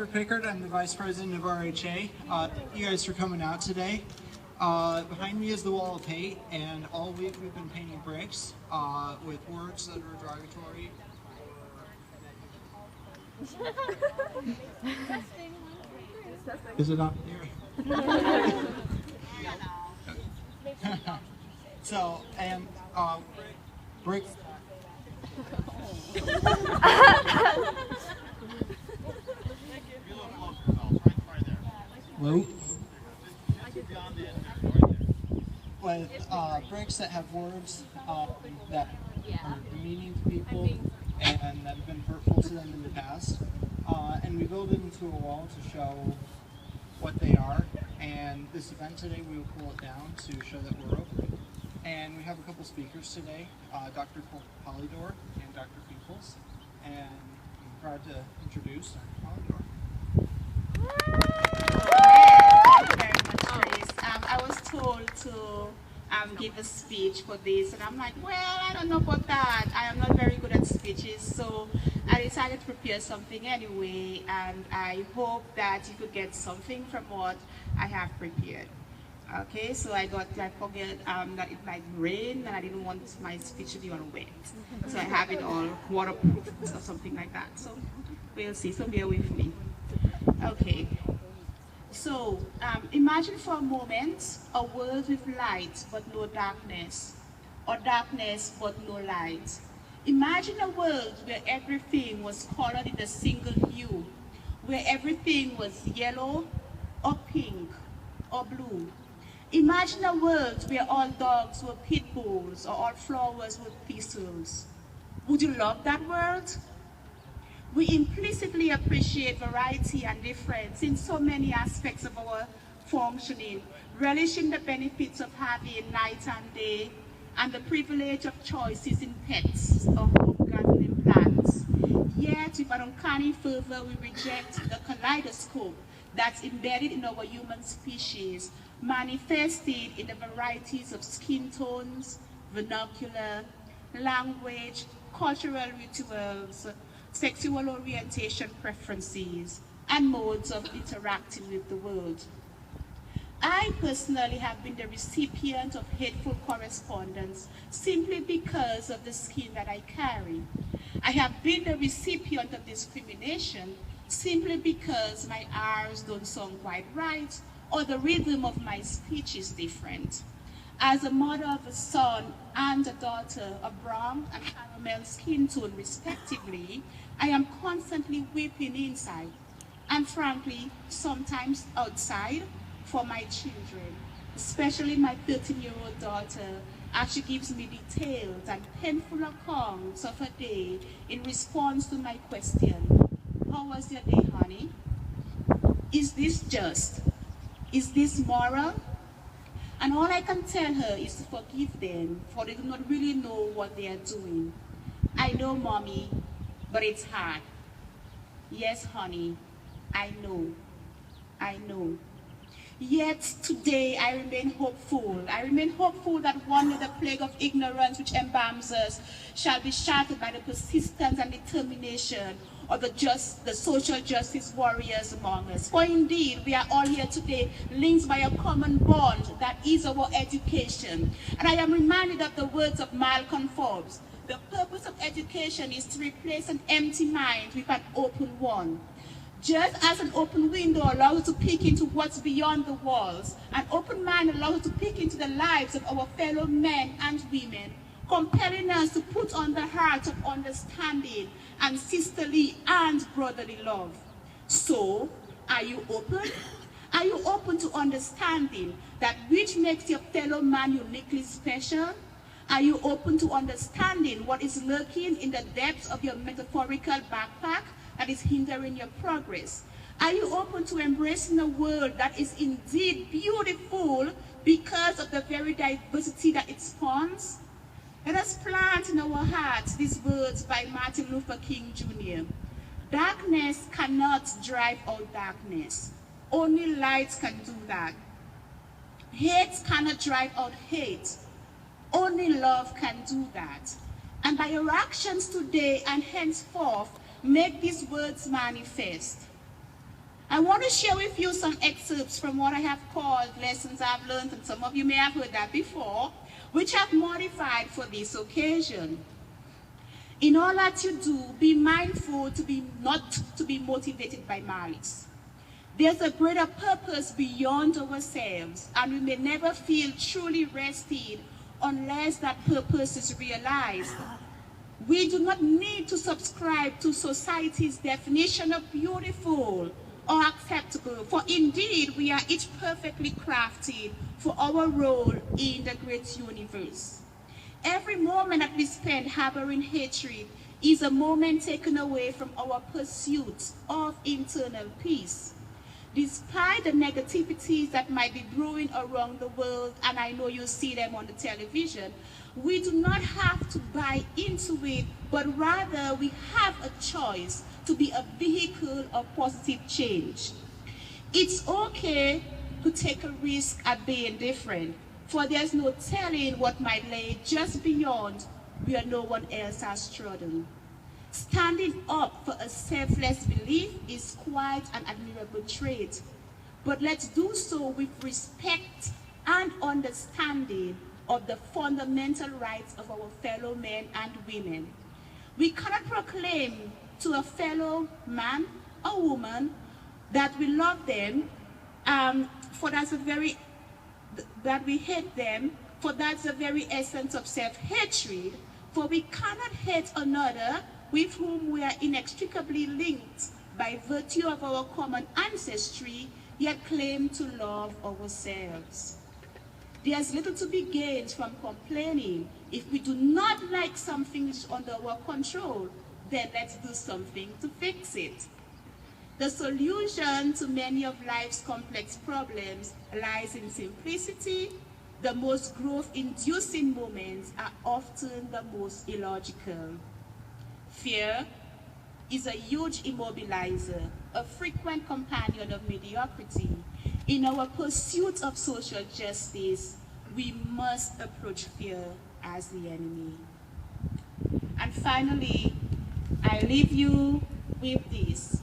Pickard. I'm the Vice President of RHA. Thank you guys for coming out today. Behind me is the wall of hate, and all week we've been painting bricks with words that are derogatory. Is it on here? So, and bricks. Hello? With bricks that have words that are demeaning to people and that have been hurtful to them in the past. And we build it into a wall to show what they are. And this event today, we will pull it down to show that we're open. And we have a couple speakers today, Dr. Polydor and Dr. Peoples. And I'm proud to introduce Dr. Polydor. Thank you very much, Chris. I was told to give a speech for this, and I'm like, well, I don't know about that. I am not very good at speeches, so I decided to prepare something anyway, and I hope that you could get something from what I have prepared. Okay, so I forget that it might rain, and I didn't want my speech to be all wet. So I have it all waterproof or something like that. So we'll see, so bear with me. Okay, so imagine for a moment a world with light but no darkness, or darkness but no light. Imagine a world where everything was colored in a single hue, where everything was yellow or pink or blue. Imagine a world where all dogs were pit bulls or all flowers were thistles. Would you love that world? We implicitly appreciate variety and difference in so many aspects of our functioning, relishing the benefits of having night and day, and the privilege of choices in pets or home gardening plants. Yet, with an uncanny fervor, we reject the kaleidoscope that's embedded in our human species, manifested in the varieties of skin tones, vernacular, language, cultural rituals, sexual orientation preferences, and modes of interacting with the world. I personally have been the recipient of hateful correspondence simply because of the skin that I carry. I have been the recipient of discrimination simply because my R's don't sound quite right or the rhythm of my speech is different. As a mother of a son and a daughter, a brown and caramel skin tone respectively, I am constantly weeping inside and frankly, sometimes outside for my children, especially my 13-year-old daughter, as she gives me detailed and painful accounts of her day in response to my question, how was your day, honey? Is this just? Is this moral? And all I can tell her is to forgive them, for they do not really know what they are doing. I know, Mommy, but it's hard. Yes, honey, I know. I know. Yet today I remain hopeful. I remain hopeful that one day the plague of ignorance which embalms us shall be shattered by the persistence and determination of the social justice warriors among us. For indeed, we are all here today linked by a common bond that is our education. And I am reminded of the words of Malcolm Forbes. The purpose of education is to replace an empty mind with an open one. Just as an open window allows us to peek into what's beyond the walls, an open mind allows us to peek into the lives of our fellow men and women, compelling us to put on the heart of understanding and sisterly and brotherly love. So, are you open? Are you open to understanding that which makes your fellow man uniquely special? Are you open to understanding what is lurking in the depths of your metaphorical backpack that is hindering your progress? Are you open to embracing a world that is indeed beautiful because of the very diversity that it spawns? Let us plant in our hearts these words by Martin Luther King Jr. Darkness cannot drive out darkness. Only light can do that. Hate cannot drive out hate. Only love can do that. And by your actions today and henceforth, make these words manifest. I want to share with you some excerpts from what I have called Lessons I've Learned, and some of you may have heard that before, which I've modified for this occasion. In all that you do, be mindful not to be motivated by malice. There's a greater purpose beyond ourselves, and we may never feel truly rested unless that purpose is realized. We do not need to subscribe to society's definition of beautiful or acceptable, for indeed we are each perfectly crafted for our role in the great universe. Every moment that we spend harboring hatred is a moment taken away from our pursuit of internal peace. Despite the negativities that might be brewing around the world, and I know you see them on the television, we do not have to buy into it, but rather we have a choice to be a vehicle of positive change. It's okay to take a risk at being different, for there's no telling what might lay just beyond where no one else has trodden. Standing up for a selfless belief is quite an admirable trait, but let's do so with respect and understanding of the fundamental rights of our fellow men and women. We cannot proclaim to a fellow man or woman that we love them, that we hate them, for that's the very essence of self-hatred, for we cannot hate another with whom we are inextricably linked by virtue of our common ancestry, yet claim to love ourselves. There's little to be gained from complaining. If we do not like something under our control, then let's do something to fix it. The solution to many of life's complex problems lies in simplicity. The most growth-inducing moments are often the most illogical. Fear is a huge immobilizer, a frequent companion of mediocrity. In our pursuit of social justice, we must approach fear as the enemy. And finally, I leave you with this.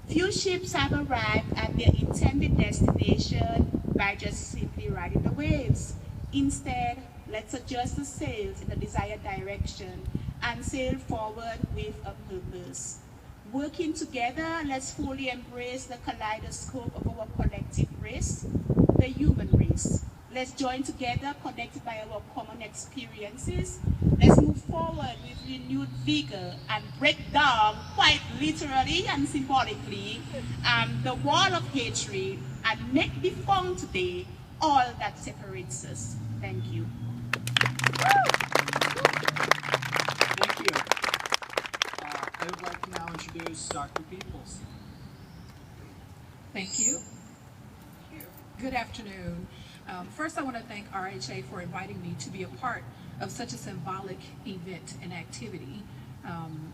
Few ships have arrived at their intended destination by just simply riding the waves. Instead, let's adjust the sails in the desired direction and sail forward with a purpose. Working together, let's fully embrace the kaleidoscope of our collective race, the human race. Let's join together, connected by our common experiences. Let's move forward with renewed vigor and break down, quite literally and symbolically, the wall of hatred and make defunct today all that separates us. Thank you. Thank you. I would like to now introduce Dr. Peoples. Thank you. Good afternoon. First, I want to thank RHA for inviting me to be a part of such a symbolic event and activity.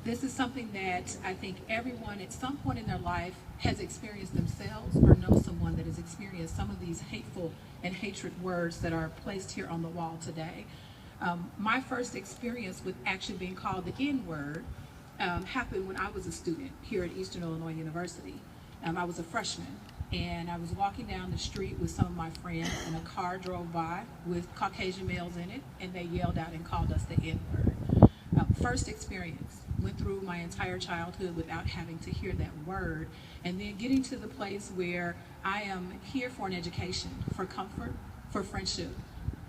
This is something that I think everyone at some point in their life has experienced themselves or knows someone that has experienced some of these hateful and hatred words that are placed here on the wall today. My first experience with actually being called the N-word happened when I was a student here at Eastern Illinois University. I was a freshman, and I was walking down the street with some of my friends, and a car drove by with Caucasian males in it, and they yelled out and called us the N-word. First experience, went through my entire childhood without having to hear that word, and then getting to the place where I am here for an education, for comfort, for friendship,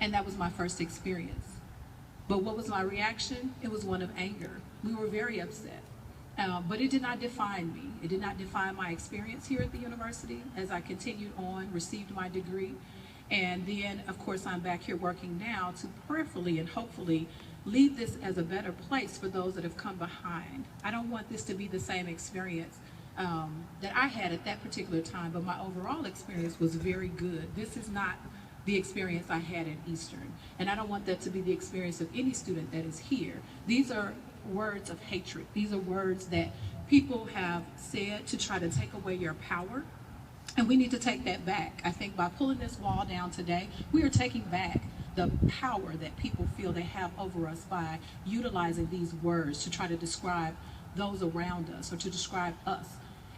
and that was my first experience. But what was my reaction? It was one of anger. We were very upset. But it did not define me. It did not define my experience here at the university as I continued on, received my degree. And then, of course, I'm back here working now to prayerfully and hopefully leave this as a better place for those that have come behind. I don't want this to be the same experience that I had at that particular time, but my overall experience was very good. This is not the experience I had at Eastern, and I don't want that to be the experience of any student that is here. These are words of hatred. These are words that people have said to try to take away your power, and we need to take that back. I think by pulling this wall down today, we are taking back the power that people feel they have over us by utilizing these words to try to describe those around us or to describe us.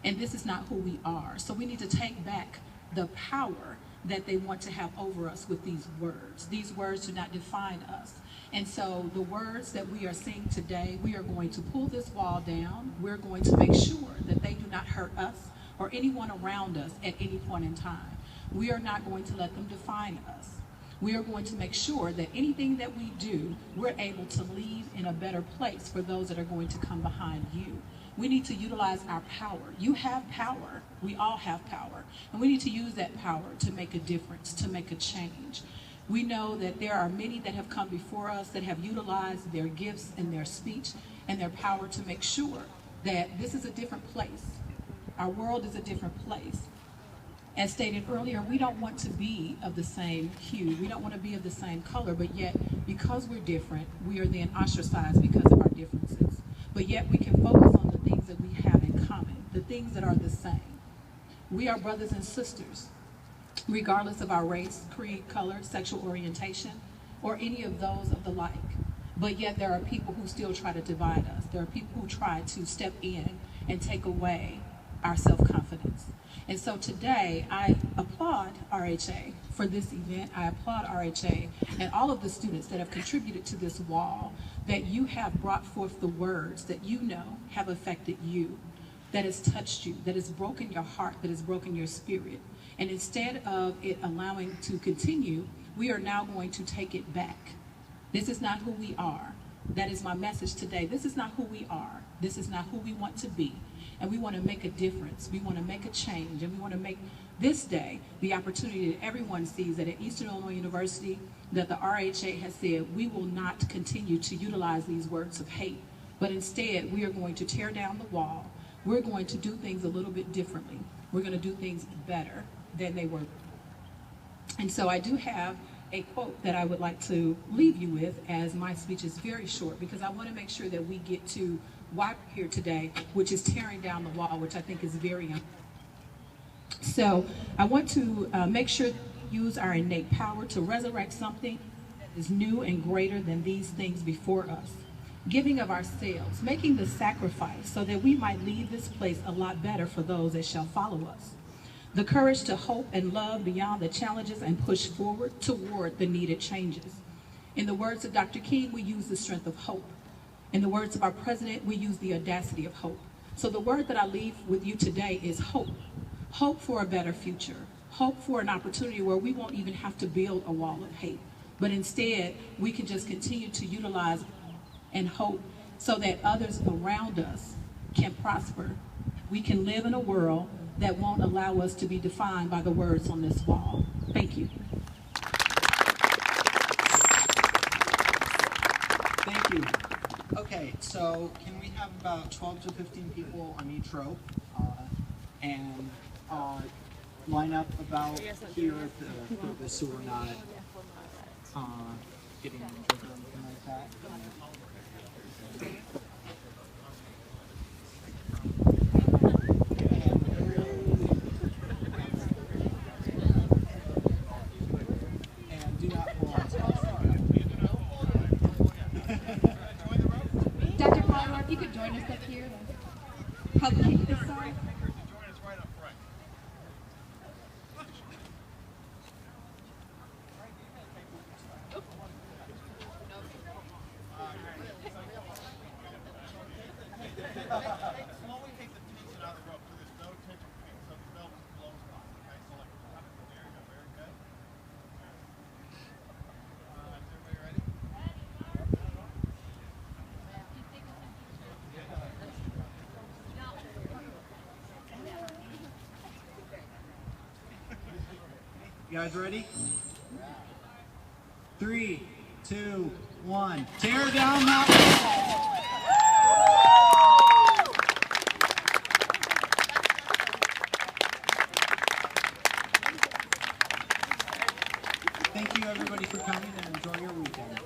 And this is not who we are. So we need to take back the power that they want to have over us with these words. These words do not define us. And so the words that we are seeing today, we are going to pull this wall down. We're going to make sure that they do not hurt us or anyone around us at any point in time. We are not going to let them define us. We are going to make sure that anything that we do, we're able to leave in a better place for those that are going to come behind you. We need to utilize our power. You have power. We all have power. And we need to use that power to make a difference, to make a change. We know that there are many that have come before us that have utilized their gifts and their speech and their power to make sure that this is a different place. Our world is a different place. As stated earlier, we don't want to be of the same hue. We don't want to be of the same color, but yet because we're different, we are then ostracized because of our differences. But yet we can focus on the things that we have in common, the things that are the same. We are brothers and sisters, regardless of our race, creed, color, sexual orientation, or any of those of the like. But yet there are people who still try to divide us. There are people who try to step in and take away our self-confidence. And so today, I applaud RHA for this event. I applaud RHA and all of the students that have contributed to this wall, that you have brought forth the words that you know have affected you, that has touched you, that has broken your heart, that has broken your spirit. And instead of it allowing to continue, we are now going to take it back. This is not who we are. That is my message today. This is not who we are. This is not who we want to be. And we want to make a difference. We want to make a change. And we want to make this day the opportunity that everyone sees that at Eastern Illinois University, that the RHA has said, we will not continue to utilize these words of hate, but instead we are going to tear down the wall. We're going to do things a little bit differently. We're going to do things better than they were. And so I do have a quote that I would like to leave you with, as my speech is very short, because I want to make sure that we get to why we're here today, which is tearing down the wall, which I think is very important. So I want to make sure that we use our innate power to resurrect something that is new and greater than these things before us. Giving of ourselves, making the sacrifice so that we might leave this place a lot better for those that shall follow us. The courage to hope and love beyond the challenges and push forward toward the needed changes. In the words of Dr. King, we use the strength of hope. In the words of our president, we use the audacity of hope. So the word that I leave with you today is hope. Hope for a better future. Hope for an opportunity where we won't even have to build a wall of hate, but instead we can just continue to utilize and hope so that others around us can prosper. We can live in a world that won't allow us to be defined by the words on this wall. Thank you. Thank you. Okay, so can we have about 12 to 15 people on each row and line up about here at the purpose so we're not getting injured or anything like that. And do not pull on top. Dr. Pollard, if you could join us up here to publicate this song. You guys ready? 3, 2, 1. Tear down that wall! Thank you everybody for coming and enjoy your weekend.